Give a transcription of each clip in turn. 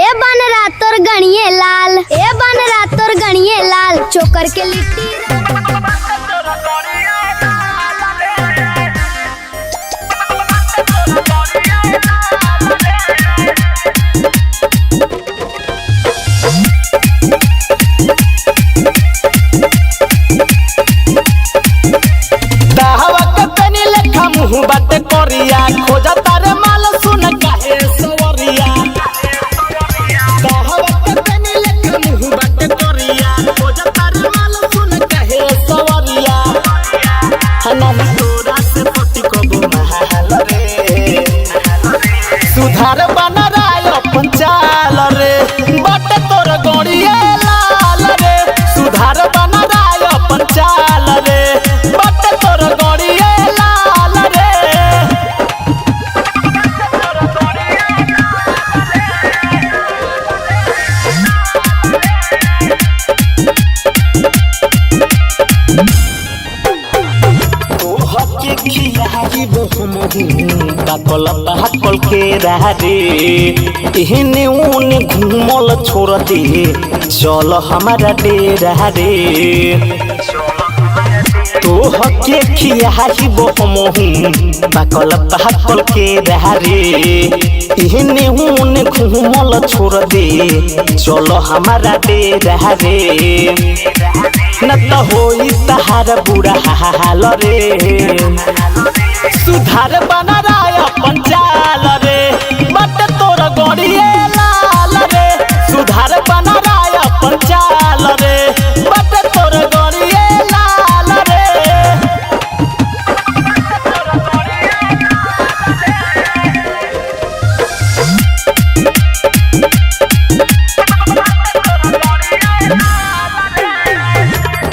ए बनरा तोर गणिये लाल, ए बनरा तोर गणिये लाल, चोकर के लिट्टी बाटे कोरिया खोजा तारे माल सुन काहे सवरिया कहवत तनी लेखा मुंह बाटे कोरिया खोजा तारे माल सुन काहे सवरिया हनम तोरा से पति कबो महल रे सुधार बना राय अपन चाल रे बाटे तोर गोड़िए लाल रे सुधार बना राय अपन चाल रे बाटे तोर गोड़िए कल के रे एहने उने घूमल छोड़ दे चल हमारा डेरा रे तो हके खियाही बहुमहू बाकल पाकल के रे एहने उने घूमल छोड़ दे चल हमारा डेरा रे न तो होई तहार बुरा हाल रे सुधार बना राय अपन चाल रे बट तोर गोड़िए लाल रे सुधार बना राय अपन चाल रे बट तोर गोड़िए लाल रे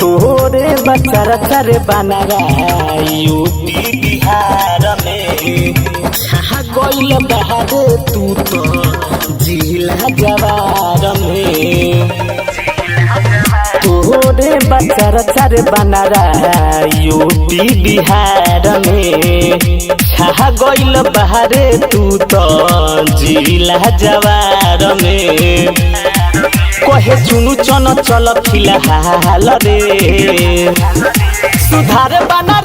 तोरे बच्चा चरे बना यूपी बिहार में गइल बहादे तू तो जिला जवार में तोरे बच्चा चरे बना यूपी बिहार में गइल बहादे तू तो जिला जवार में कहे चुनु चन चल फिलहाल रे सुधार बना